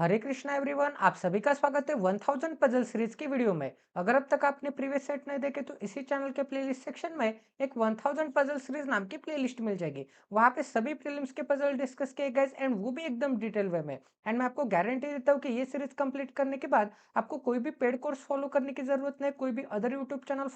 हरे Krishna everyone, आप सभी का स्वागत है 1000 पजल सीरीज की वीडियो में। अगर अब तक आपने प्रीवियस सेट नहीं देखे तो इसी चैनल के प्लेलिस्ट सेक्शन में एक 1000 पजल सीरीज नाम की प्लेलिस्ट मिल जाएगी। वहां पे सभी प्रीलिम्स के पजल डिस्कस किए गए एंड वो भी एकदम डिटेल वे में। एंड मैं आपको गारंटी देता हूँ कि ये सीरीज कंप्लीट करने के बाद आपको कोई भी पेड कोर्स फॉलो करने की जरूरत नहीं, कोई भी अदर यूट्यूब चैनल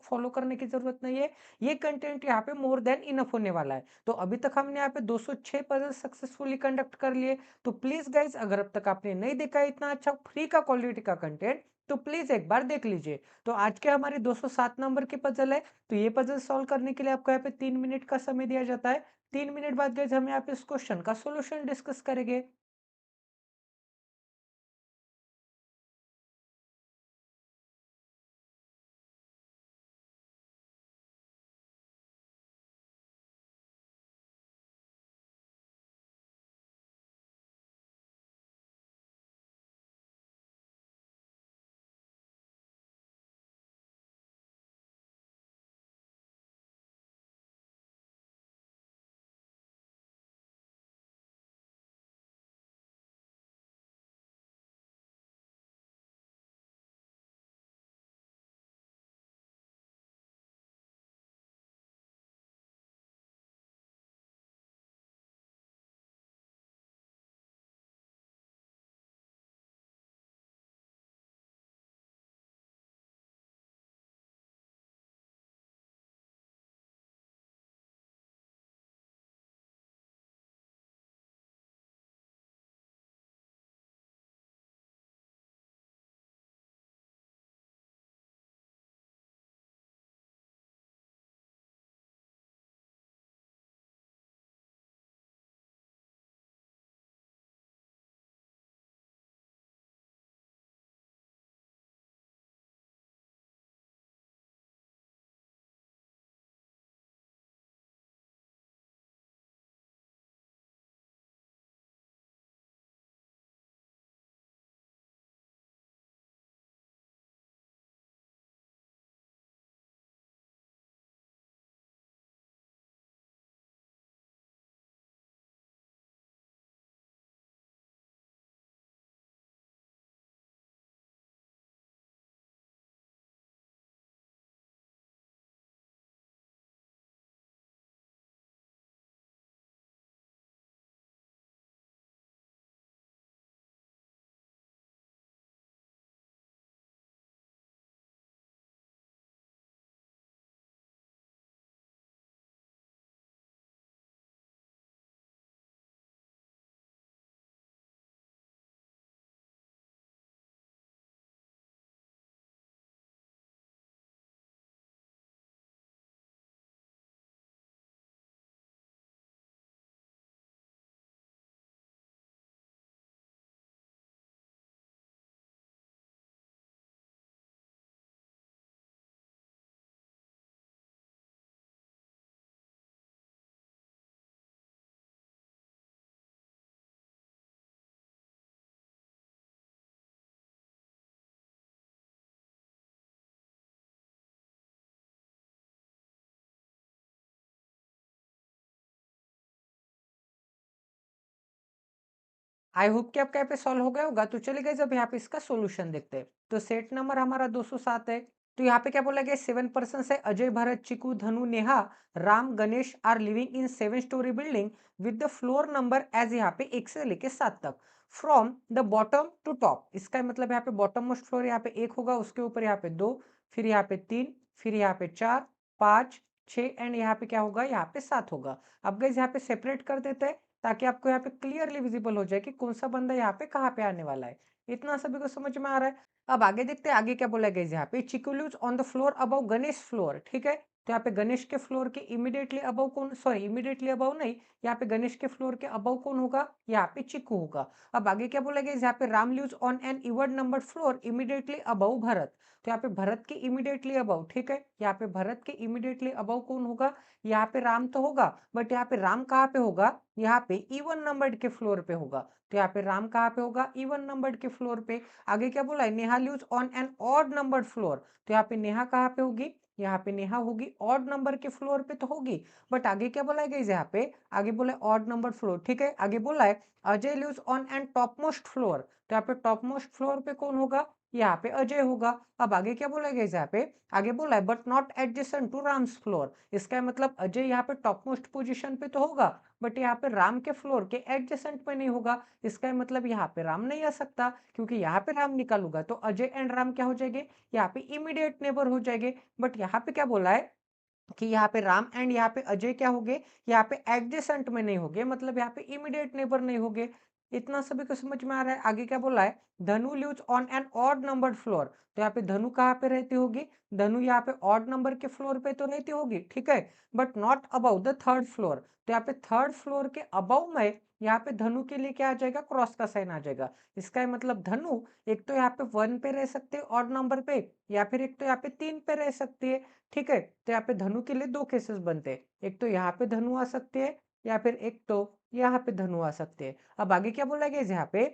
फॉलो करने की जरूरत नहीं है। ये कंटेंट यहाँ पे मोर देन इनफ होने वाला है। तो अभी तक हमने यहाँ पे 206 पजल सक्सेसफुली कंडक्ट कर लिए। तो प्लीज गाइज, अगर अब तक आपने नहीं देखा है इतना अच्छा फ्री का क्वालिटी का कंटेंट, तो प्लीज एक बार देख लीजिए। तो आज के हमारे 207 नंबर की पजल है। तो ये पजल सॉल्व करने के लिए आपको यहाँ पे 3 मिनट का समय दिया जाता है। 3 मिनट बाद गाइज हम यहाँ पे इस क्वेश्चन का सोल्यूशन डिस्कस करेंगे। आई होप कि आपका यहाँ पे सॉल्व हो गया होगा। तो चलिए गाइस, अब यहाँ पे इसका सॉल्यूशन देखते हैं। तो सेट नंबर हमारा 207 है। तो यहाँ पे क्या बोला गया, 7 पर्सन है। Ajay, Bharat, Chiku, Dhanu, Neha, Ram, Ganesh are living in 7 story building with the floor number as यहाँ पे 1 से लेके 7 तक, from the bottom to top. इसका मतलब यहाँ पे बॉटम मोस्ट फ्लोर यहाँ पे 1 होगा, उसके ऊपर यहाँ पे 2, फिर यहाँ पे 3, फिर यहाँ पे 4, 5, 6 एंड यहाँ पे क्या होगा, यहाँ पे 7 होगा। अब गाइस यहाँ पे सेपरेट कर देते हैं ताकि आपको यहाँ पे क्लियरली विजिबल हो जाए कि कौन सा बंदा यहाँ पे कहाँ पे आने वाला है। इतना सभी को समझ में आ रहा है। अब आगे देखते हैं, आगे क्या बोला गया है। यहाँ पे चिकुलूज on the floor above Ganesh floor, ठीक है। तो यहाँ पे गणेश के फ्लोर के इमीडिएटली अबव कौन, सॉरी इमीडिएटली अबव नहीं, यहाँ पे गणेश के फ्लोर के अबव कौन होगा, यहाँ पे चिकू होगा। अब आगे क्या बोला गया, यहाँ पे Ram lives on an even number floor immediately above Bharat. तो यहाँ पे भरत के इमीडिएटली अबव, ठीक है, यहाँ पे भरत के इमीडिएटली अबव कौन होगा, यहाँ पे राम तो होगा, बट यहाँ पे राम कहाँ पे होगा, यहाँ पे इवन नंबर्ड के फ्लोर पे होगा। तो यहाँ पे राम कहाँ पे होगा, इवन नंबर्ड के फ्लोर पे। आगे क्या बोला है, Neha lives on an odd numbered floor. तो यहाँ पे नेहा कहाँ पे होगी, यहाँ पे नेहा होगी ऑड नंबर के फ्लोर पे तो होगी, बट आगे क्या बोला है गाइस यहाँ पे, आगे बोला है ऑड नंबर फ्लोर, ठीक है। आगे बोला है Ajay lives on an top most floor, तो यहाँ पे टॉप मोस्ट फ्लोर पे कौन होगा, यहाँ पे अजय होगा। अब आगे क्या बोला गया यहाँ पे, आगे बोला है but not adjacent to Ram's floor, इसका मतलब अजय यहाँ पे टॉप मोस्ट पोजीशन पे तो होगा, बट यहाँ पे राम के फ्लोर के एडजेसेंट में नहीं होगा, इसका मतलब यहाँ पे राम नहीं आ सकता, क्योंकि यहाँ पे राम निकालूंगा तो अजय एंड राम क्या हो जाएंगे, यहाँ पे इमीडिएट नेबर हो जाएंगे। बट यहाँ पे क्या बोला है कि यहाँ पे राम एंड यहाँ पे अजय क्या होंगे, यहाँ पे एडजेसेंट में नहीं होंगे, मतलब यहाँ पे इमीडिएट नेबर नहीं होंगे। इतना सभी को समझ में आ रहा है। आगे क्या बोला है, Dhanu lives on an odd numbered floor, तो यहाँ पे धनु कहाँ पे रहती होगी, धनु यहाँ पे ऑड नंबर के फ्लोर पे तो रहती होगी, ठीक है, but not about the third floor, तो यहाँ पे थर्ड फ्लोर के अबाउ में यहाँ पे धनु के लिए क्या आ जाएगा, क्रॉस का साइन आ जाएगा। इसका मतलब धनु एक तो यहाँ पे 1 पे रह सकते हैं ऑड नंबर पे, या फिर एक तो यहाँ पे 3 पे रह सकती है, ठीक है। तो यहाँ पे धनु के लिए दो केसेस बनते हैं, एक तो यहाँ पे धनु आ सकती है, या फिर एक तो यहाँ पे धनु आ सकते हैं। अब आगे क्या बोला गया यहाँ पे,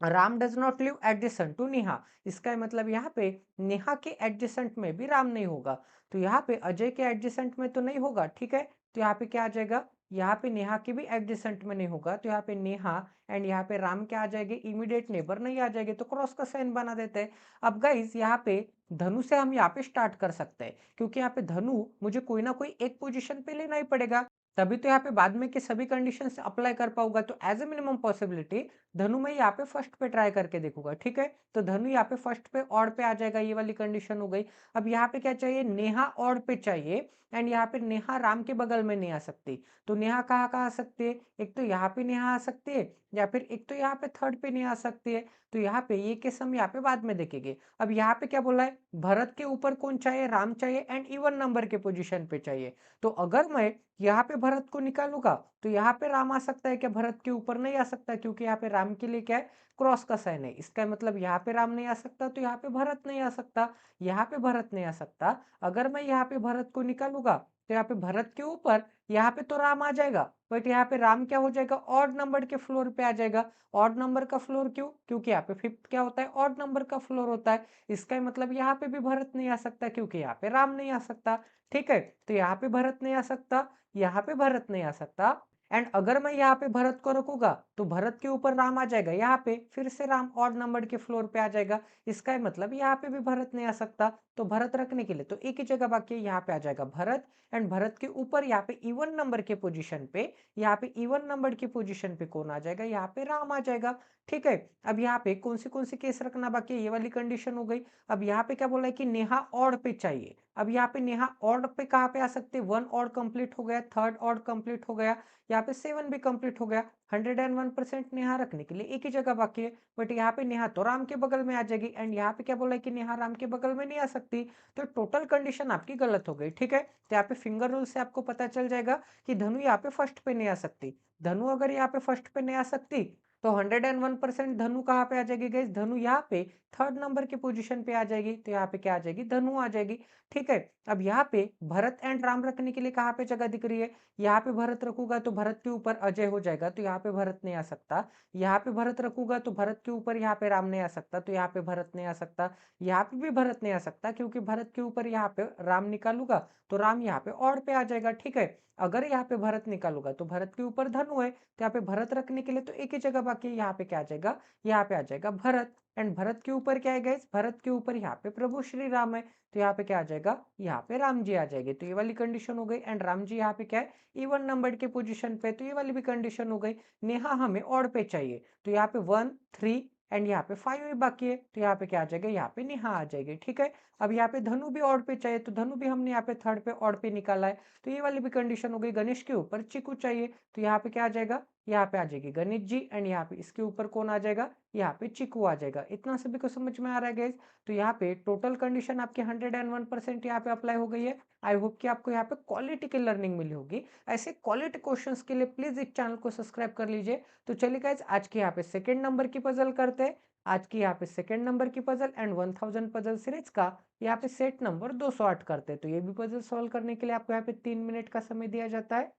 Ram does not live adjacent to Neha, इसका मतलब यहाँ पे नेहा के एडजेसेंट में भी राम नहीं होगा, तो यहाँ पे अजय के एडजेसेंट में तो नहीं होगा, ठीक है। तो यहाँ पे क्या आ जाएगा, यहाँ पे नेहा के भी एडजेसेंट में नहीं होगा, तो यहाँ पे नेहा एंड यहाँ पे राम क्या आ जाएंगे, इमीडिएट नेबर नहीं आ जाएंगे, तो क्रॉस का साइन बना देते हैं। अब गाइस यहाँ पे धनु से हम यहाँ पे स्टार्ट कर सकते हैं, क्योंकि यहाँ पे धनु मुझे कोई ना कोई एक पोजीशन पे लेना ही पड़ेगा, तभी तो यहाँ पे बाद में के सभी कंडीशंस अप्लाई कर पाऊंगा। तो एज ए मिनिमम पॉसिबिलिटी धनु मैं यहाँ पे फर्स्ट पे ट्राई करके देखूंगा, ठीक है। तो धनु यहाँ पे फर्स्ट पे ऑड पे आ जाएगा, ये वाली कंडीशन हो गई। अब यहाँ पे क्या चाहिए, नेहा ऑड पे चाहिए, एंड यहाँ पे नेहा राम के बगल में नहीं आ सकती, तो नेहा कहाँ कहाँ आ सकती है, एक तो यहाँ पे नेहा आ सकती है, या फिर एक तो यहाँ पे थर्ड पे नहीं आ सकती है, तो यहाँ पे ये केस हम यहाँ पे बाद में देखेंगे। अब यहाँ पे क्या बोला है, भरत के ऊपर कौन चाहिए, राम चाहिए, एंड इवन नंबर के पोजिशन पे चाहिए। तो अगर मैं यहाँ पे भरत को निकालूंगा तो यहाँ पे राम आ सकता है क्या, भरत के ऊपर नहीं आ सकता, क्योंकि यहाँ पे राम के लिए क्या है, क्रॉस का साइन है, इसका मतलब यहाँ पे राम नहीं आ सकता, तो यहाँ पे भरत नहीं आ सकता, यहाँ पे भरत नहीं आ सकता। अगर मैं यहाँ पे भरत को निकालूंगा तो यहाँ पे भरत के ऊपर यहाँ पे तो राम आ जाएगा, बट यहाँ पे राम क्या हो जाएगा, ऑड नंबर के फ्लोर पे आ जाएगा। ऑड नंबर का फ्लोर क्यों, क्योंकि यहाँ पे फिफ्थ क्या होता है, ऑड नंबर का फ्लोर होता है, इसका मतलब यहाँ पे भी भरत नहीं आ सकता, क्योंकि यहाँ पे राम नहीं आ सकता, ठीक है। तो यहाँ पे भरत नहीं आ सकता, यहाँ पे भरत नहीं आ सकता, एंड अगर मैं यहाँ पे भरत को रखूंगा तो भरत के ऊपर राम आ जाएगा, यहाँ पे फिर से राम ऑड नंबर के फ्लोर पे आ जाएगा, इसका मतलब यहाँ पे भी भरत नहीं आ सकता। तो भरत रखने के लिए तो एक ही जगह बाकी है, यहाँ पे आ जाएगा भरत, एंड भरत के ऊपर यहाँ पे इवन नंबर के पोजीशन पे, यहाँ पे इवन नंबर की पोजीशन पे कौन आ जाएगा, यहाँ पे राम आ जाएगा, ठीक है। अब यहाँ पे कौन सी केस रखना बाकी है, ये वाली कंडीशन हो गई। अब यहाँ पे क्या बोला है कि नेहा ऑड पे चाहिए, अब यहाँ पे नेहा ऑड पे कहाँ पे आ सकते हैं, 1 ऑड कंप्लीट हो गया, थर्ड ऑड कंप्लीट हो गया, यहाँ पे 7 भी कंप्लीट हो गया, 101% नेहा रखने के लिए एक ही जगह बाकी है, बट यहाँ पे नेहा तो राम के बगल में आ जाएगी, एंड यहाँ पे क्या बोला है कि नेहा राम के बगल में नहीं आ सकती, तो टोटल कंडीशन आपकी गलत हो गई, ठीक है। तो यहाँ पे फिंगर रूल से आपको पता चल जाएगा कि धनु यहाँ पे फर्स्ट पे नहीं आ सकती, धनु अगर यहाँ पे फर्स्ट पे नहीं आ सकती तो 101% धनु कहाँ पे आ जाएगी गाइस, धनु यहाँ पे थर्ड नंबर की पोजीशन पे आ जाएगी, तो यहाँ पे क्या आ जाएगी, धनु आ जाएगी, ठीक है। अब यहाँ पे भरत एंड राम रखने के लिए कहाँ पे जगह दिख रही है, यहाँ पे भरत रखूंगा तो भरत के ऊपर अजय हो जाएगा, तो यहाँ पे भरत नहीं आ सकता, यहाँ पे भरत रखूंगा तो भरत के ऊपर यहाँ पे राम नहीं आ सकता, तो यहाँ पे भरत नहीं आ सकता, यहाँ पे भी भरत नहीं आ सकता, क्योंकि भरत के ऊपर यहाँ पे राम निकालूंगा तो राम यहाँ पे ऑड पे आ जाएगा, ठीक है। अगर यहाँ पे भरत निकालूंगा तो भरत के ऊपर धनु है, तो यहाँ पे भरत रखने के लिए तो एक ही जगह बाकी है, यहाँ पे क्या आ जाएगा, यहाँ पे आ जाएगा भरत, एंड भरत के ऊपर क्या है गाइस, भरत के ऊपर यहाँ पे प्रभु श्री राम है, तो यहाँ पे क्या आ जाएगा, यहाँ पे राम जी आ जाएंगे, तो ये वाली कंडीशन हो गई, एंड राम जी यहाँ पे क्या है, इवन नंबर के पोजीशन पे, तो ये वाली भी कंडीशन हो गई। नेहा हमें ऑड पे चाहिए, तो यहाँ पे 1 3 एंड यहाँ पे 5 ही बाकी है, तो यहाँ पे क्या आ जाएगा, यहाँ पे नेहा आ जाएगी, ठीक है। अब यहाँ पे धनु भी ऑड पे चाहिए, तो धनु भी हमने यहाँ पे थर्ड पे ऑड पे निकाला है, तो ये वाली भी कंडीशन हो गई। गणेश के ऊपर चिकू चाहिए, तो यहाँ पे क्या आ जाएगा, यहाँ पे आ जाएगी गणेश जी, एंड यहाँ पे इसके ऊपर कौन आ जाएगा, यहाँ पे चिकू आ जाएगा। इतना सभी को समझ में आ रहा है गाइस। तो यहाँ पे टोटल कंडीशन आपकी 101% यहाँ पे अप्लाई हो गई है। आई होप कि आपको यहाँ पे क्वालिटी की लर्निंग मिली होगी। ऐसे क्वालिटी क्वेश्चंस के लिए प्लीज इस चैनल को सब्सक्राइब कर लीजिए। तो चलिए गाइस, आज के यहाँ पे सेकेंड नंबर की पजल करते हैं। आज की यहाँ पे सेकेंड नंबर की पजल एंड 1000 पजल सीरीज का यहाँ पे सेट नंबर 208 करते हैं। तो ये भी पजल सॉल्व करने के लिए आपको यहाँ पे 3 मिनट का समय दिया जाता है।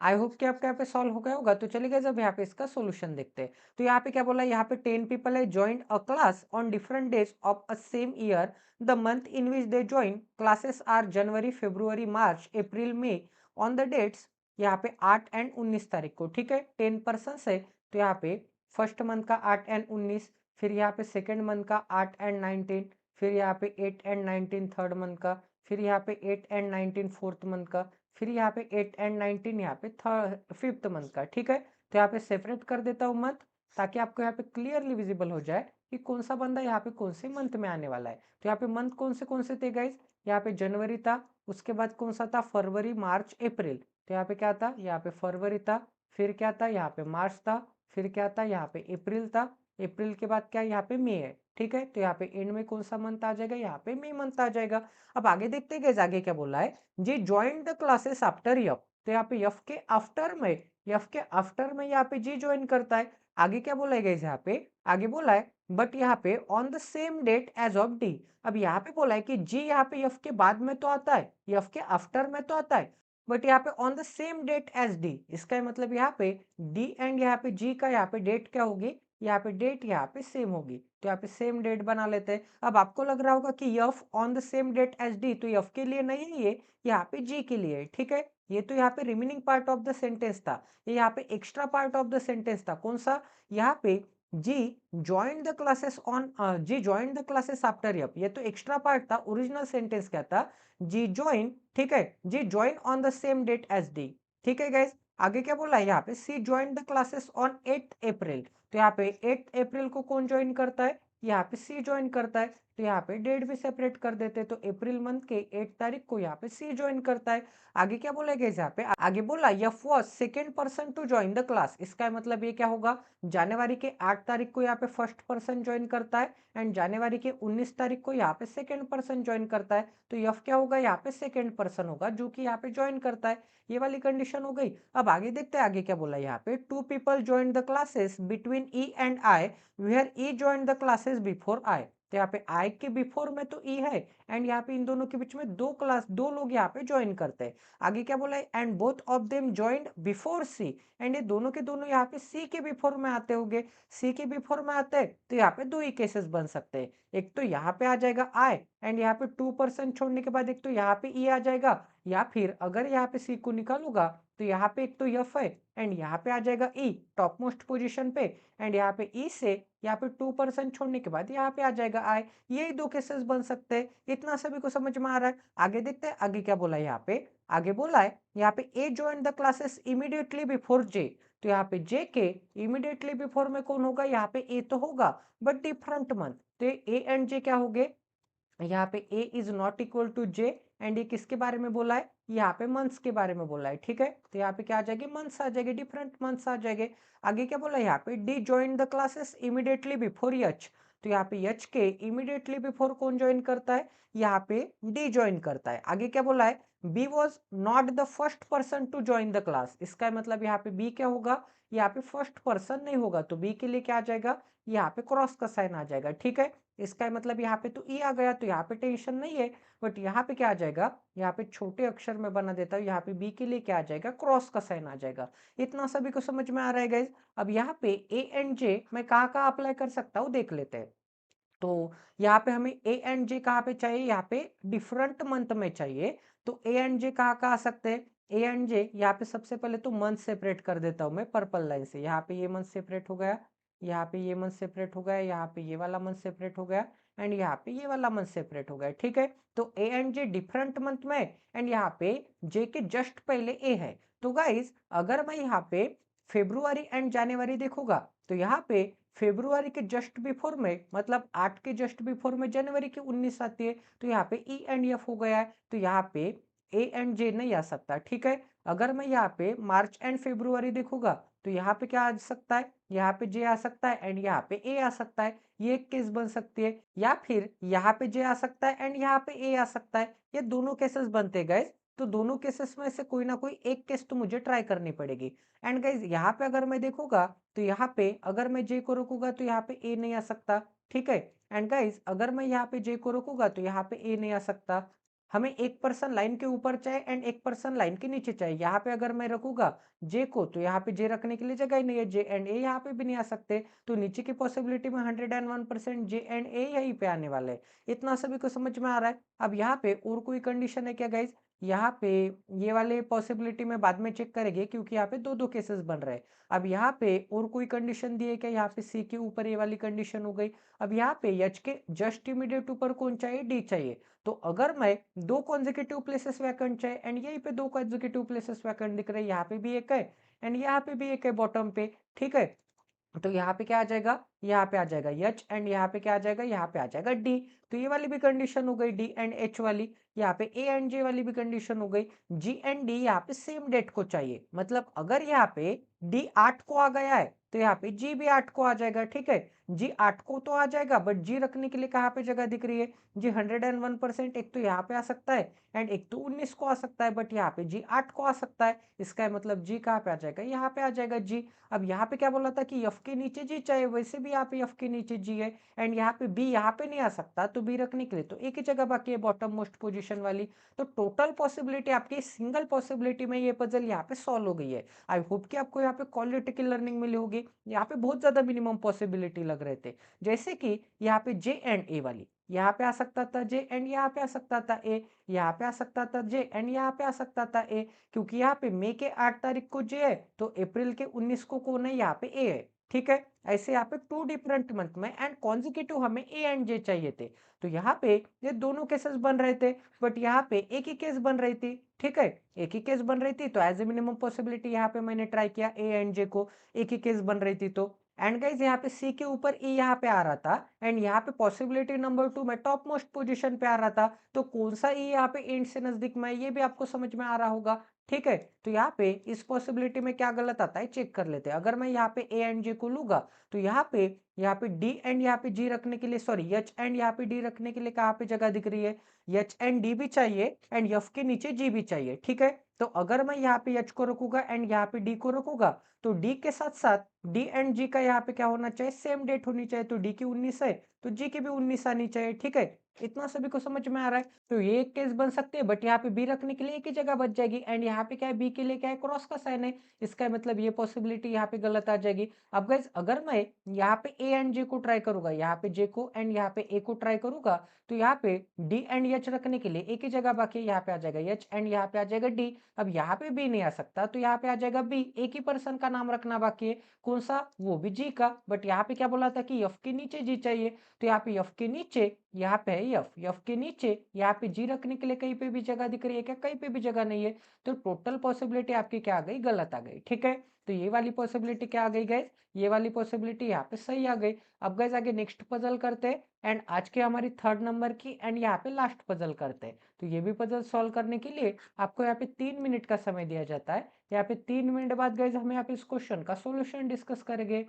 आई होप कि आपका यहाँ पे सॉल्व हो गया होगा। तो चलिए गाइस अब यहाँ पे इसका सॉल्यूशन देखते हैं। तो यहाँ पे क्या बोला है, यहाँ पे 10 पीपल है joined a class on different days of a same year. The month in which they join classes are January, February, March, April, May. On the dates यहाँ पे 8 एंड 19 तारीख को, ठीक है। 10 पर्सन है तो यहाँ पे फर्स्ट मंथ का 8 एंड 19, फिर यहाँ पे सेकेंड मंथ का 8 एंड 19, फिर यहाँ पे 8 एंड 19 थर्ड मंथ का, फिर यहाँ पे 8 एंड 19 फोर्थ मंथ का, फिर यहाँ पे 8 एंड 19 यहाँ पे थर्ड फिफ्थ मंथ का, ठीक है। तो यहाँ पे सेपरेट कर देता हूँ मंथ, ताकि आपको यहाँ पे क्लियरली विजिबल हो जाए कि कौन सा बंदा यहाँ पे कौन से मंथ में आने वाला है। तो यहाँ पे मंथ कौन से थे गाइज, यहाँ पे जनवरी था, उसके बाद कौन सा था, फरवरी, मार्च, अप्रैल। तो यहाँ पे क्या था, यहाँ पे फरवरी था, फिर क्या था, यहाँ पे मार्च था, फिर क्या था, यहाँ पे अप्रैल था, अप्रैल के बाद क्या, यहाँ पे मई है, ठीक है। तो यहाँ पे एंड में कौन सा मंथ आ जाएगा, यहाँ पे मई मंथ आ जाएगा। अब आगे देखते हैं आगे क्या बोला है, G join the classes after F. तो यहाँ पे यफ के आफ्टर में, यफ के आफ्टर में यहाँ पे जी ज्वाइन करता है। आगे क्या बोला है यहाँ पे, आगे बोला है बट यहाँ पे on the same date as of D. अब यहाँ पे बोला है कि जी यहाँ पे यफ के बाद में तो आता है, यफ के आफ्टर में तो आता है, बट यहाँ पे on the same date as D. इसका मतलब यहाँ पे डी एंड यहाँ पे जी का यहाँ पे डेट क्या होगी, यहाँ पे डेट यहाँ पे सेम होगी। तो यहाँ पे सेम डेट बना लेते हैं। अब आपको लग रहा होगा कि F on the same date as D, तो यफ के लिए नहीं है ये, यहाँ पे जी के लिए, ठीक है। ये तो यहाँ पे remaining part of the sentence था, ये यहाँ पे extra part of the sentence था। कौन सा, यहाँ पे G join the classes on, G join the classes after F, ये तो एक्स्ट्रा पार्ट था। ओरिजिनल सेंटेंस क्या था, जी ज्वाइन, ठीक है, G join on the same date as D, ठीक है गाइस। आगे क्या बोला है यहाँ पे, C join the classes on 8 अप्रैल। तो यहाँ पे 8 अप्रैल को कौन ज्वाइन करता है, यहाँ पे सी ज्वाइन करता है। तो यहाँ पे डेट भी सेपरेट कर देते हैं, तो अप्रैल मंथ के 8 तारीख को यहाँ पे सी ज्वाइन करता है। आगे क्या बोला गया यहाँ पे, आगे बोला F was second person to join the class. इसका मतलब ये क्या होगा, जनवरी के 8 तारीख को यहाँ पे फर्स्ट पर्सन ज्वाइन करता है, एंड जनवरी के 19 तारीख को यहाँ पे सेकेंड पर्सन ज्वाइन करता है। तो यफ क्या होगा, यहाँ पे सेकेंड पर्सन होगा जो कि यहाँ पे ज्वाइन करता है। ये वाली कंडीशन हो गई। अब आगे देखते हैं आगे क्या बोला यहाँ पे, two people join the classes between E and I, where E join the classes before I. तो यहाँ पे आई के बिफोर में तो ई है, एंड यहाँ पे इन दोनों के बीच में दो लोग यहाँ पे ज्वाइन करते हैं। आगे क्या बोला है, and both of them joined before C. एंड ये दोनों के दोनों यहाँ पे सी के बिफोर में आते होंगे, सी के बिफोर में आते हैं तो यहाँ पे दो ही केसेस बन सकते हैं। एक तो यहाँ पे आ जाएगा आई, एंड यहाँ पे 2% छोड़ने के बाद एक तो यहाँ पे ई आ जाएगा, या फिर अगर यहाँ पे सी को निकालूंगा तो यहाँ पे एक तो यफ है, एंड यहाँ पे आ जाएगा ई टॉप मोस्ट पोजिशन पे, एंड यहाँ पे ई से यहाँ पे 2% छोड़ने के बाद यहाँ पे आ जाएगा आई। यही दो केसेस बन सकते हैं। इतना सभी को समझ में आ रहा है। आगे देखते हैं आगे क्या बोला है यहाँ पे, आगे बोला है यहाँ पे A join the classes immediately before J. तो यहाँ पे जे के इमीडिएटली बिफोर में कौन होगा, यहाँ पे ए तो होगा बट डिफरेंट मंथ। तो ए एंड जे क्या हो गए, यहाँ पे a is not equal to J, एंड ये किसके बारे में बोला है, यहाँ पे मंथ्स के बारे में बोला है, ठीक है। तो यहाँ पे क्या आ जाएगी, मंथ्स आ जाएगी, डिफरेंट मंथ्स आ जाएंगे। आगे क्या बोला है यहाँ पे, D join the classes immediately before H. तो यहाँ पे यच के इमीडिएटली बिफोर कौन ज्वाइन करता है, यहाँ पे डी ज्वाइन करता है। आगे क्या बोला है, B was not the first person to join the class. इसका मतलब यहाँ पे बी क्या होगा, यहाँ पे फर्स्ट पर्सन नहीं होगा, तो बी के लिए क्या आ जाएगा, यहाँ पे क्रॉस का साइन आ जाएगा, ठीक है। इसका मतलब यहाँ पे तो ई आ गया, तो यहाँ पे टेंशन नहीं है। बट यहाँ पे क्या आ जाएगा, यहाँ पे छोटे अक्षर में बना देता हूँ, यहाँ पे बी के लिए क्या आ जाएगा, क्रॉस का साइन आ जाएगा। इतना सभी को समझ में आ रहा है गाइज। अब यहाँ पे ए एंड जे मैं कहाँ कहाँ अप्लाई कर सकता हूँ देख लेते हैं। तो यहाँ पे हमें ए एंड जे कहाँ पे चाहिए, यहाँ पे डिफरेंट मंथ में चाहिए। तो ए एंड जे कहाँ कहाँ आ सकते हैं, ए एंड जे यहाँ पे सबसे पहले तो मंथ सेपरेट कर देता हूँ मैं पर्पल लाइन से। यहाँ पे ये मंथ सेपरेट हो गया, यहाँ पे ये मंथ सेपरेट हो गया, यहाँ पे ये वाला मंथ सेपरेट हो गया, एंड यहाँ पे ये वाला मंथ सेपरेट हो गया, ठीक है। तो A and J different month में, एंड यहाँ पे जे के जस्ट पहले ए है। तो गाइज अगर मैं यहाँ पे फेब्रुआरी एंड जनवरी देखूंगा, तो यहाँ पे फेब्रुआरी के जस्ट बिफोर में, मतलब 8 के जस्ट बिफोर में जनवरी की 19 आती है, तो यहाँ पे ई एंड एफ हो गया है, तो यहाँ पे ए एंड जे नहीं आ सकता, ठीक है। अगर मैं यहाँ पे मार्च एंड फेब्रुआरी देखूंगा, तो यहाँ पे क्या आ सकता है, यहाँ पे जे आ सकता है एंड यहाँ पे ए आ सकता है। ये एक केस बन सकती है, या फिर यहाँ पे जे आ सकता है एंड यहाँ पे ए आ सकता है। ये दोनों केसेस बनते गए, तो दोनों केसेस में से कोई ना कोई एक केस तो मुझे ट्राई करनी पड़ेगी। एंड गाइज यहाँ पे अगर मैं देखूंगा, तो यहाँ पे अगर मैं जे को रोकूंगा तो यहाँ पे ए नहीं आ सकता, ठीक है। एंड गाइज अगर मैं यहाँ पे जे को रोकूंगा तो यहाँ पे ए नहीं आ सकता। हमें एक पर्सन लाइन के ऊपर चाहिए एंड एक पर्सन लाइन के नीचे चाहिए। यहाँ पे अगर मैं रखूंगा जे को, तो यहाँ पे जे रखने के लिए जगह ही नहीं है, जे एंड ए यहाँ पे भी नहीं आ सकते, तो नीचे की पॉसिबिलिटी में 101% जे एंड ए यहीं पे आने वाले हैं। इतना सभी को समझ में आ रहा है। अब यहाँ पे और कोई कंडीशन है क्या गाइज? यहाँ पे ये वाले पॉसिबिलिटी में बाद में चेक करेंगे, क्योंकि यहाँ पे दो दो केसेस बन रहे हैं। अब यहाँ पे और कोई कंडीशन दी है क्या? यहाँ पे सी के ऊपर ये वाली कंडीशन हो गई। अब यहाँ पे एच के जस्ट इमीडिएट ऊपर कौन चाहिए? डी चाहिए। तो अगर मैं दो कॉन्जिक्यूटिव प्लेसेस वैकेंट चाहिए एंड यहीं पे दो कॉन्जिक्यूटिव प्लेसेस वैकेंट दिख रहे हैं, यहाँ पे भी एक है एंड यहाँ पे भी एक है बॉटम पे, ठीक है। तो यहाँ पे क्या आ जाएगा? यहाँ पे आ जाएगा एच एंड यहाँ पे क्या आ जाएगा? यहाँ पे आ जाएगा डी। तो ये वाली भी कंडीशन हो गई डी एंड एच वाली। यहाँ पे ए एंड जे वाली भी कंडीशन हो गई। जी एंड डी यहाँ पे सेम डेट को चाहिए, मतलब अगर यहाँ पे डी 8 को आ गया है तो यहाँ पे जी भी 8 को आ जाएगा, ठीक है। जी 8 को तो आ जाएगा, बट जी रखने के लिए कहाँ पे जगह दिख रही है? जी 101% एक तो यहाँ पे आ सकता है एंड एक तो 19 को आ सकता है, बट यहाँ पे जी 8 को आ सकता है। इसका मतलब जी कहाँ पे आ जाएगा? यहाँ पे आ जाएगा जी। अब यहाँ पे क्या बोला था कि एफ के नीचे जी चाहिए, वैसे भी यहाँ पे एफ के नीचे जी है एंड यहाँ पे बी यहाँ पे नहीं आ सकता, तो बी रखने के लिए तो एक ही जगह बाकी है, बॉटम मोस्ट पोजीशन वाली। तो टोटल पॉसिबिलिटी आपकी सिंगल पॉसिबिलिटी में ये पजल यहाँ पे सॉल्व हो गई है। आई होप कि आपको यहाँ पे क्वालिटी की लर्निंग मिली होगी। यहाँ पे बहुत ज्यादा मिनिमम पॉसिबिलिटी लग रहे थे, जैसे कि यहाँ पे जे एंड ए वाली, यहाँ पे आ सकता था जे एंड यहाँ पे आ सकता था ए, यहाँ पे आ सकता था जे एंड यहाँ पे आ सकता था ए, क्योंकि यहाँ पे मई के 8 तारीख को जे है तो अप्रैल के 19 को कौन है? यहाँ पे ए है, ठीक है। ऐसे यहाँ पे टू डिफरेंट मंथ में एंड कॉन्जिक्यूटिव हमें ए एंड जे चाहिए थे, तो यहाँ पे ये दोनों केसेस बन रहे थे, बट यहाँ पे एक ही केस बन रही थी, ठीक है। एक ही केस बन रही थी, तो एज ए मिनिमम पॉसिबिलिटी यहाँ पे मैंने ट्राई किया ए एंड जे को, एक ही केस बन रही थी। तो एंड गाइज यहाँ पे सी के ऊपर ई यहाँ पे आ रहा था एंड यहाँ पे पॉसिबिलिटी नंबर 2 में टॉप मोस्ट पोजीशन पे आ रहा था, तो कौन सा ई यहाँ पे एंड से नजदीक में, ये भी आपको समझ में आ रहा होगा, ठीक है। तो यहाँ पे इस पॉसिबिलिटी में क्या गलत आता है चेक कर लेते हैं। अगर मैं यहाँ पे ए एंड जे को लूंगा, तो यहाँ पे डी एंड यहाँ पे जी रखने के लिए, सॉरी एच एंड यहाँ पे डी रखने के लिए कहाँ पे जगह दिख रही है? एच एंड डी भी चाहिए एंड एफ के नीचे जी भी चाहिए, ठीक है। तो अगर मैं यहाँ पे एच को रखूंगा एंड यहाँ पे डी को रखूंगा, तो डी के साथ साथ डी एंड जी का यहाँ पे क्या होना चाहिए? सेम डेट होनी चाहिए। तो डी की 19 है तो जी की भी 19 आनी चाहिए, ठीक है। इतना सभी को समझ में आ रहा है? तो ये एक केस बन सकते हैं, बट यहाँ पे बी रखने के लिए एक ही जगह बच जाएगी एंड यहाँ पे क्या है? बी के लिए क्या है? क्रॉस का साइन है, इसका मतलब ये पॉसिबिलिटी यहाँ पे गलत आ जाएगी। अब गाइस अगर मैं यहाँ पे ए एंड जे को ट्राई करूंगा, यहाँ पे जे को एंड यहाँ पे ए को ट्राई करूंगा, तो यहाँ पे डी एंड एच रखने के लिए एक ही जगह बाकी है, यहाँ पे आ जाएगा एच एंड यहाँ पे आ जाएगा डी। अब यहाँ पे बी नहीं आ सकता, तो यहाँ पे आ जाएगा बी। एक ही पर्सन का नाम रखना बाकी है, कौन सा? वो भी जी का। बट यहाँ पे क्या बोला था कि एफ के नीचे जी चाहिए, तो यहाँ पे एफ के नीचे यहाँ पे है एफ, एफ के नीचे यहाँ पे जी रखने के लिए कहीं पे भी जगह दिख रही है क्या? कहीं पे भी जगह नहीं है। तो टोटल पॉसिबिलिटी आपकी क्या आ गई? गलत आ गई, ठीक है। तो ये वाली पॉसिबिलिटी क्या आ गई गाइस? ये वाली पॉसिबिलिटी यहाँ पे सही आ गई। अब गाइस आगे नेक्स्ट पजल करते हैं एंड आज के हमारी 3rd नंबर की एंड यहाँ पे लास्ट पजल करते हैं। तो ये भी पजल सॉल्व करने के लिए आपको यहाँ पे 3 मिनट का समय दिया जाता है। यहाँ पे 3 मिनट बाद गाइस हम यहाँ पे इस क्वेश्चन का सोल्यूशन डिस्कस करेंगे।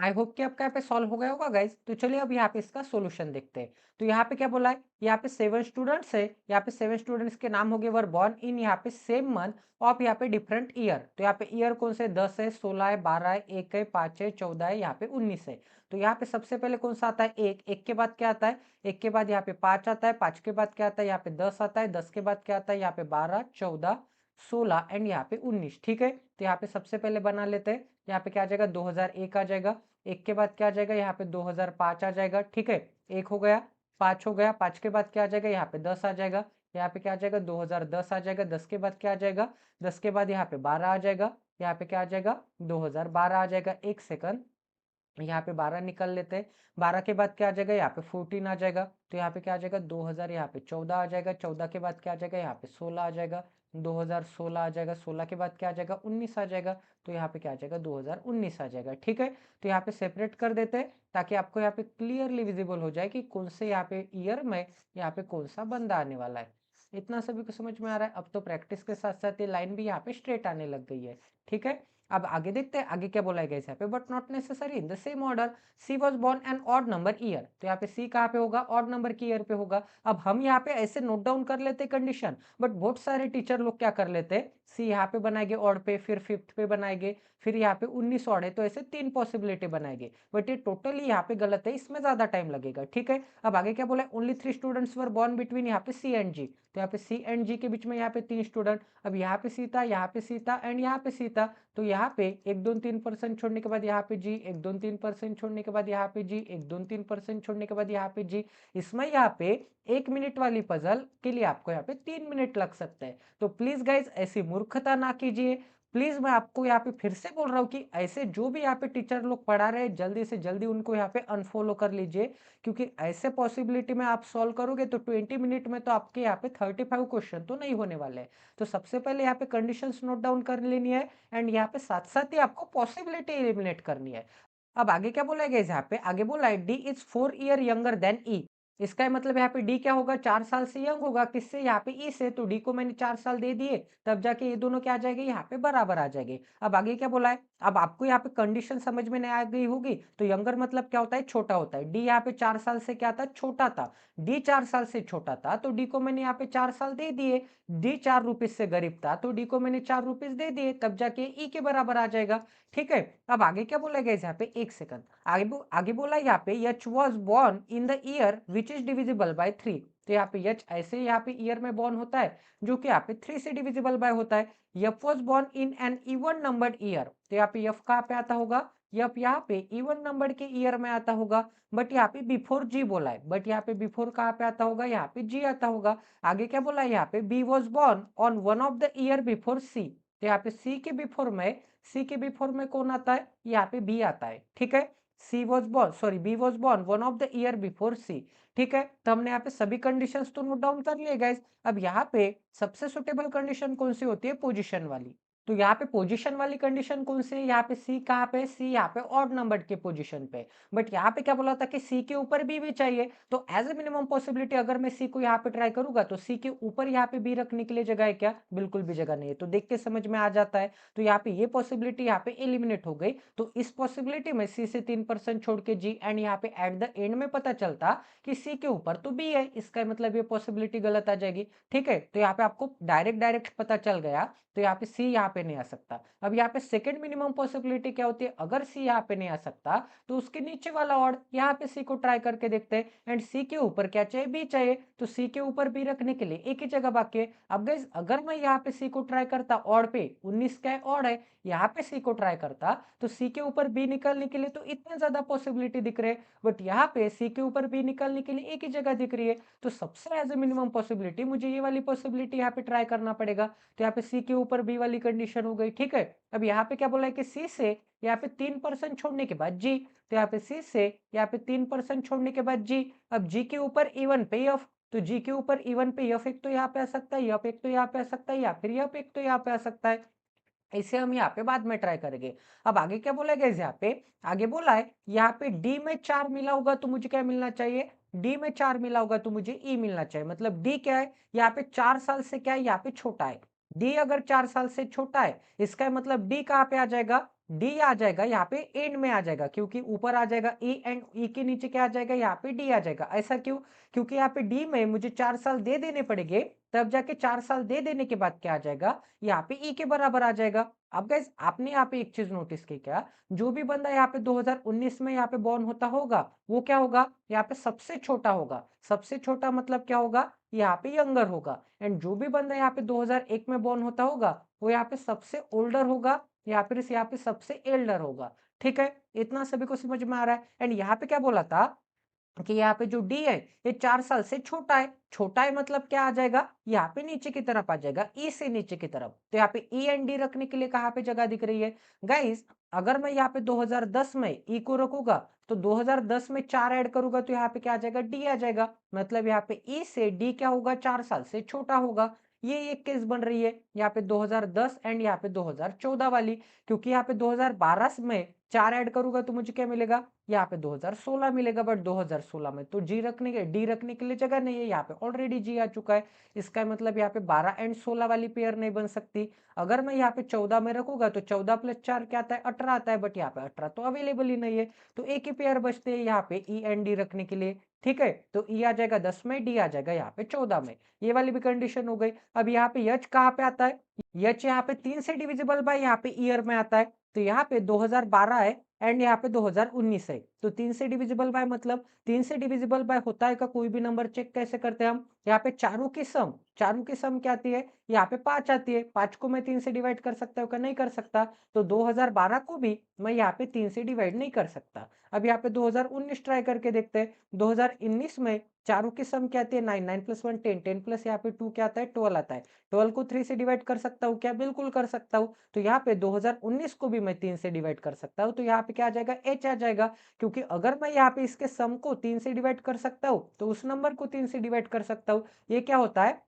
आई होप कि आपका यहाँ पे सॉल्व हो गया होगा गाइस। तो चलिए अब यहाँ पे इसका सॉल्यूशन देखते हैं। तो यहाँ पे क्या बोला है, यहाँ पे 7 स्टूडेंट्स है, यहाँ पे 7 स्टूडेंट्स के नाम हो गए वर बॉर्न इन यहाँ पे सेम मंथ ऑफ यहाँ पे डिफरेंट ईयर। तो यहाँ पे ईयर कौन से 10 है, 16 है, 12 है, 1 है, 5 है, 14 है, यहाँ पे 19 है। तो यहाँ पे सबसे पहले कौन सा आता है, एक, एक के बाद क्या आता है, एक के बाद यहाँ पे 5 आता है, 5 के बाद क्या आता है, यहाँ पे 10 आता है, 10 के बाद क्या आता है, यहाँ पे 12, 14, 16 एंड यहाँ पे 19। ठीक है, तो यहाँ पे सबसे पहले बना लेते हैं। यहाँ पे क्या आ जाएगा, 2001 आ जाएगा। एक के बाद क्या आ जाएगा, यहाँ पे 2005 आ जाएगा। ठीक है, एक हो गया, 5 हो गया, 5 के बाद क्या आ जाएगा, यहाँ पे 10 आ जाएगा। यहाँ पे क्या आ जाएगा, 2010 आ जाएगा। 10 के बाद क्या आ जाएगा, 10 के बाद यहाँ पे 12 आ जाएगा। यहाँ पे क्या आ जाएगा, 2012 आ जाएगा। एक सेकंड, यहाँ पे 12 निकल लेते हैं। 12 के बाद क्या आ जाएगा, यहाँ पे 14 आ जाएगा। तो यहाँ पे क्या आ जाएगा, 2000, यहाँ पे 14 आ जाएगा। 14 के बाद क्या आ जाएगा, यहाँ पे 16 आ जाएगा। 2016 आ जाएगा। 16 के बाद क्या आ जाएगा, 19 आ जाएगा। तो यहाँ पे क्या आ जाएगा, 2019 आ जाएगा। ठीक है, तो यहाँ पे सेपरेट कर देते हैं ताकि आपको यहाँ पे क्लियरली विजिबल हो जाए कि कौन से यहाँ पे ईयर में यहाँ पे कौन सा बंदा आने वाला है। इतना सभी को समझ में आ रहा है। अब तो प्रैक्टिस के साथ साथ ये लाइन भी यहाँ पे स्ट्रेट आने लग गई है। ठीक है, अब आगे देखते हैं आगे क्या बोला है यहाँ पे, but not necessary in the same order. C was born an odd number year. तो यहाँ पे सी कहाँ पे होगा, ऑड नंबर की ईयर पे होगा। अब हम यहाँ पे ऐसे नोट डाउन कर लेते कंडीशन, बट बहुत सारे टीचर लोग क्या कर लेते हैं, सी यहाँ पे बनाएंगे ऑड पे, फिर फिफ्थ पे बनाएंगे, फिर यहाँ पे 19 ऑड है, तो ऐसे 3 पॉसिबिलिटी बनाएंगे। बट ये टोटली यहाँ पे गलत है, इसमें ज्यादा टाइम लगेगा। ठीक है, अब आगे क्या बोला है, only 3 students were born between यहाँ पे सी एंड जी। तो यहाँ पे सी एंड जी के बीच में यहाँ पे 3 स्टूडेंट। अब यहाँ पे सीता, यहाँ पे सीता एंड यहाँ पे सीता। तो यहाँ पे 1 2 3% छोड़ने के बाद यहाँ पे जी, 1 2 3% छोड़ने के बाद यहाँ पे जी, 1 2 3% छोड़ने के बाद यहाँ पे जी। इसमें यहाँ पे 1 मिनट वाली पजल के लिए आपको यहाँ पे 3 मिनट लग सकते हैं। तो प्लीज गाइज ऐसी मूर्खता ना कीजिए। प्लीज मैं आपको यहाँ पे फिर से बोल रहा हूँ कि ऐसे जो भी यहाँ पे टीचर लोग पढ़ा रहे हैं, जल्दी से जल्दी उनको यहाँ पे अनफॉलो कर लीजिए। क्योंकि ऐसे पॉसिबिलिटी में आप सॉल्व करोगे तो 20 मिनट में तो आपके यहाँ पे 35 क्वेश्चन तो नहीं होने वाले। तो सबसे पहले यहाँ पे कंडीशंस नोट डाउन कर लेनी है एंड यहाँ पे साथ साथ ही आपको पॉसिबिलिटी एलिमिनेट करनी है। अब आगे क्या बोला गया यहाँ पे, आगे बोला है D is 4 year younger than E. इसका मतलब यहाँ पे डी क्या होगा, 4 साल से यंग होगा। किससे, यहाँ पे ई से। तो डी को मैंने 4 साल दे दिए, तब जाके ये दोनों क्या आ जाएंगे, यहाँ पे बराबर आ जाएंगे। अब आगे क्या बोला है, अब आपको यहाँ पे कंडीशन समझ में नहीं आ गई होगी। तो यंगर मतलब क्या होता है, छोटा होता है। डी यहाँ पे 4 साल से क्या था, छोटा था। डी 4 साल से छोटा था, तो डी को मैंने यहाँ पे 4 साल दे दिए। डी 4 रुपीज से गरीब था, तो डी को मैंने 4 रुपीज दे दिए, तब जाके ई के बराबर आ जाएगा। ठीक है, अब आगे क्या बोला गया यहाँ पे, एक सेकंड, आगे बोला यहाँ पे H was born in the year which is divisible by 3। तो यहाँ पे यच ऐसे यहाँ पे ईयर में बॉर्न होता है जो कि यहाँ पे 3 से डिविजिबल बाय होता है। F was born in an even numbered year. तो यहाँ पे यफ कहाँ पे आता होगा, यफ यहाँ पे इवन नंबर के ईयर में आता होगा। बट यहाँ पे बिफोर जी बोला है, बट यहाँ पे बिफोर कहाँ पे आता होगा, यहाँ पे जी आता होगा। आगे क्या बोला है यहाँ पे, B was born on one of the year before C. तो यहाँ पे सी के बिफोर में, सी के बिफोर में कौन आता है, यहाँ पे बी आता है। ठीक है, C was born, sorry B was born one of the year before C. ठीक है, तो हमने यहाँ पे सभी कंडीशंस तो नोट डाउन कर लिए गाइस। अब यहाँ पे सबसे सुटेबल कंडीशन कौन सी होती है, पोजीशन वाली। तो यहाँ पे पोजीशन वाली कंडीशन कौन सी है, यहाँ पे सी कहाँ पे, सी यहाँ पे ऑड नंबर के पोजीशन पे। बट यहाँ पे क्या बोला था कि सी के ऊपर बी भी चाहिए। तो एज ए मिनिमम पॉसिबिलिटी अगर मैं सी को यहाँ पे ट्राई करूंगा तो सी के ऊपर यहाँ पे बी रखने के लिए जगह है क्या, बिल्कुल भी जगह नहीं है। तो देख के समझ में आ जाता है। तो यहाँ पे ये पॉसिबिलिटी यहाँ पे एलिमिनेट हो गई। तो इस पॉसिबिलिटी में सी से 3% छोड़ के जी, एंड यहाँ पे एट द एंड में पता चलता कि सी के ऊपर तो बी है, इसका मतलब ये पॉसिबिलिटी गलत आ जाएगी। ठीक है, तो यहाँ पे आपको डायरेक्ट पता चल गया। तो यहाँ पे सी यहाँ पे नहीं आ सकता। अब यहाँ पे सेकंड मिनिमम पॉसिबिलिटी क्या होती है, अगर सी यहाँ पे नहीं आ सकता तो उसके नीचे वाला ऑड, यहाँ पे सी को ट्राई करके देखते हैं। एंड सी के ऊपर क्या चाहिए, बी चाहिए। तो सी के ऊपर बी रखने के लिए एक ही जगह बाकी है। अब गाइस अगर मैं यहाँ पे सी को ट्राई करता ऑड पे, 19 का ऑड है, यहाँ पे सी को ट्राई करता तो सी के ऊपर बी निकलने के लिए तो इतने ज्यादा पॉसिबिलिटी दिख रहे हैं। बट यहाँ पे सी के ऊपर बी निकलने के लिए एक ही जगह दिख रही है। तो सबसे एज ए मिनिमम पॉसिबिलिटी मुझे ये वाली पॉसिबिलिटी यहाँ पे ट्राई करना पड़ेगा। तो यहाँ पे सी के ऊपर बी वाली कंडीशन हो गई। ठीक है, अब यहाँ पे क्या बोला है कि सी से यहाँ पे 3% छोड़ने के बाद जी। तो यहाँ पे सी से यहाँ पे 3% छोड़ने के बाद जी। अब जी के ऊपर इवन पे एफ। तो जी के ऊपर इवन पे एफ एक तो यहाँ पे आ सकता है, एफ एक तो यहाँ पे आ सकता है, या फिर एफ एक तो यहाँ पे आ सकता है। इसे हम यहाँ पे बाद में ट्राई करेंगे। अब आगे क्या बोला गया यहाँ पे, आगे बोला है यहाँ पे डी में 4 मिला होगा तो मुझे क्या मिलना चाहिए, डी में 4 मिला होगा तो मुझे ई मिलना चाहिए। मतलब डी क्या है, यहाँ पे 4 साल से क्या है, यहाँ पे छोटा है। डी अगर 4 साल से छोटा है, इसका मतलब डी कहाँ पे आ जाएगा, डी आ जाएगा यहाँ पे एंड में आ जाएगा, क्योंकि ऊपर आ जाएगा ई एंड ई के नीचे क्या आ जाएगा, यहाँ पे डी आ जाएगा। ऐसा क्यों? क्योंकि यहाँ पे डी में मुझे 4 साल दे देने पड़ेंगे, तब जाके 4 साल दे देने के बाद क्या आ जाएगा, यहाँ पे ई के बराबर आ जाएगा। अब गाइस आपने यहाँ पे एक चीज नोटिस की क्या, जो भी बंदा यहाँ पे 2019 में यहाँ पे बॉर्न होता होगा वो क्या होगा, यहाँ पे सबसे छोटा होगा। सबसे छोटा मतलब क्या होगा, यहाँ पे यंगर होगा। एंड जो भी बंदा यहाँ पे 2001 में बॉर्न होता होगा वो यहाँ पे सबसे ओल्डर होगा, या फिर यहाँ पे सबसे एल्डर होगा। ठीक है, इतना सभी को समझ में आ रहा है। एंड यहाँ पे क्या बोला था कि यहाँ पे जो डी है ये 4 साल से छोटा है। छोटा है मतलब क्या आ जाएगा, यहाँ पे नीचे की तरफ आ जाएगा, ई से नीचे की तरफ। तो यहाँ पे ई एंड डी रखने के लिए कहाँ पे जगह दिख रही है गाइस, अगर मैं यहाँ पे 2010 में ई को रखूंगा तो 2010 में 4 ऐड करूंगा तो यहाँ पे क्या आ जाएगा, डी आ जाएगा। मतलब यहाँ पे ई से डी क्या होगा, 4 साल से छोटा होगा। ये एक केस बन रही है यहाँ पे 2010 एंड यहाँ पे 2014 वाली। क्योंकि यहाँ पे 2012 में 4 ऐड करूंगा तो मुझे क्या मिलेगा, यहाँ पे 2016 मिलेगा। बट 2016 में तो डी रखने के लिए जगह नहीं है, यहाँ पे ऑलरेडी जी आ चुका है। इसका मतलब यहाँ पे 12 एंड 16 वाली पेयर नहीं बन सकती। अगर मैं यहाँ पे 14 में रखूंगा तो 14 प्लस 4 क्या आता है, 18 आता है। बट यहाँ पे 18 तो अवेलेबल ही नहीं है, तो एक ही पेयर बचते हैं यहाँ पे ई एंड डी रखने के लिए। ठीक है, तो ई आ जाएगा 10 में, डी आ जाएगा यहाँ पे 14 में। ये वाली भी कंडीशन हो गई। अब यहाँ पे यच कहाँ पे आता है, यच यहाँ पे 3 से डिविजिबल बाय यहाँ पे ईयर में आता है। तो यहाँ पे 2012 है एंड यहाँ पे 2019 है। तो 3 से डिविजिबल बाय मतलब 3 से डिविजिबल बाय होता है का कोई भी नंबर चेक कैसे करते हैं हम, यहाँ पे चारों की सम, चारों की सम क्या आती है, यहाँ पे 5 आती है। 5 को मैं 3 से डिवाइड कर सकता हूँ क्या, नहीं कर सकता। तो 2012 को भी मैं यहाँ पे 3 से डिवाइड नहीं कर सकता। अब यहाँ पे 2019 ट्राई करके देखते हैं। 2019 में चारों की सम क्या आती है, 9, 9 प्लस 1 10, 10 प्लस यहाँ पे 2 क्या आता है, 12 आता है। 12 को 3 से डिवाइड कर सकता हूँ क्या, बिल्कुल कर सकता हूँ। तो यहाँ पे 2019 को भी मैं 3 से डिवाइड कर सकता हूँ, तो यहाँ पे क्या आ जाएगा, एच आ जाएगा। क्योंकि अगर मैं यहाँ पे इसके सम को 3 से डिवाइड कर सकता हूँ तो उस नंबर को 3 से डिवाइड कर सकता हूँ। ये क्या होता है,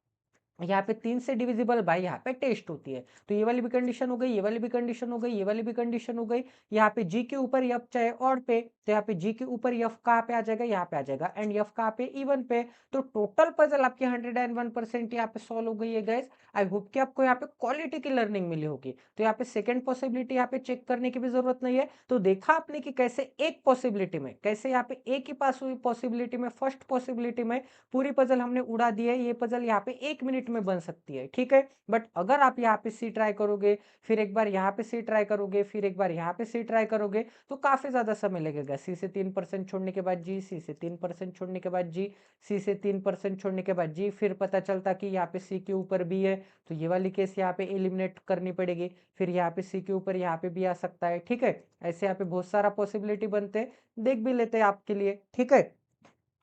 यहाँ पे 3 से डिविजिबल बाय यहाँ पे टेस्ट होती है। तो ये वाली भी कंडीशन हो गई, ये वाली भी कंडीशन हो गई, ये वाली भी कंडीशन हो गई। यहाँ पे जी के ऊपर एफ चाहे ऑड पे, तो यहाँ पे जी के ऊपर एफ कहाँ पे आ जाएगा, यहाँ पे आ जाएगा। एंड एफ कहाँ पे, इवन पे। तो टोटल पजल आपकी 101% यहाँ पे सॉल्व हो गई है गाइस। आई होप कि आपको यहाँ पे क्वालिटी की लर्निंग मिली होगी। तो यहाँ पे सेकंड पॉसिबिलिटी यहाँ पे चेक करने की भी जरूरत नहीं है। तो देखा आपने कि कैसे एक पॉसिबिलिटी में, कैसे यहाँ पे एक ही पास हुई पॉसिबिलिटी में, फर्स्ट पॉसिबिलिटी में पूरी पजल हमने उड़ा दी है। ये पजल यहाँ पे 1 मिनट में बन सकती है। ठीक है, बट अगर आप यहाँ पे सी ट्राई करोगे, फिर एक बार यहाँ पे सी ट्राई करोगे, फिर एक बार यहाँ पे सी ट्राई करोगे, तो काफी ज्यादा समय लगेगा। सी से 3% छोड़ने के बाद जी, सी से 3% छोड़ने के बाद जी, सी से 3% छोड़ने के बाद जी, फिर पता चलता कि यहाँ पे सी के ऊपर बी है, तो ये वाली केस यहाँ पे एलिमिनेट करनी पड़ेगी। फिर यहाँ पे सी के ऊपर यहाँ पे भी आ सकता है। ठीक है, ऐसे यहाँ पे बहुत सारा पॉसिबिलिटी बनते हैं, देख भी लेते हैं आपके लिए। ठीक है,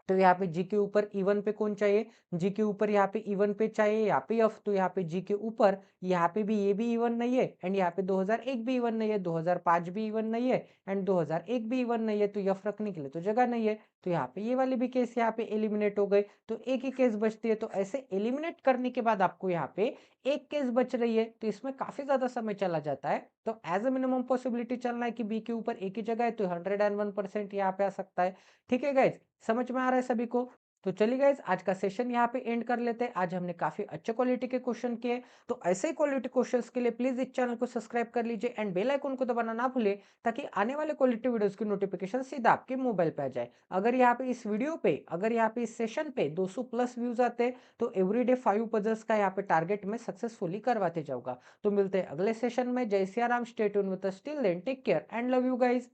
तो यहाँ पे जी के ऊपर इवन पे कौन चाहिए, जी के ऊपर यहाँ पे इवन पे चाहिए, यहाँ पे एफ। तो यहाँ पे जी के ऊपर यहाँ पे भी ये भी इवन नहीं है, एंड यहाँ पे 2001 भी इवन नहीं है, 2005 भी इवन नहीं है, एंड 2001 भी इवन नहीं है। तो एफ रखने के लिए तो जगह नहीं है। तो यहाँ पे ये वाली भी केस यहाँ पे एलिमिनेट हो गई, तो एक ही केस बचती है। तो ऐसे एलिमिनेट करने के बाद आपको यहाँ पे एक केस बच रही है, तो इसमें काफी ज्यादा समय चला जाता है। तो एज अ मिनिमम पॉसिबिलिटी चलना है कि बी के ऊपर एक ही जगह है, तो 101% यहाँ पे आ सकता है। ठीक है गाइज, समझ में आ रहा है सभी को। तो चलिए गाइज, आज का सेशन यहाँ पे एंड कर लेते हैं। आज हमने काफी अच्छे क्वालिटी के क्वेश्चन किए। तो ऐसे ही क्वालिटी क्वेश्चंस के लिए प्लीज इस चैनल को सब्सक्राइब कर लीजिए एंड बेल आइकन को दबाना ना भूले, ताकि आने वाले क्वालिटी वीडियोस की नोटिफिकेशन सीधा आपके मोबाइल पे आ जाए। अगर यहाँ पे इस वीडियो पे, अगर यहाँ पे इस सेशन पे 200 प्लस व्यूज आते हैं तो एवरीडे 5 पजल्स का यहाँ पे टारगेट मैं सक्सेसफुली करवाते जाऊंगा। तो मिलते हैं अगले सेशन में। Jai Siya Ram, stay tuned with us, till then take care and love you guys.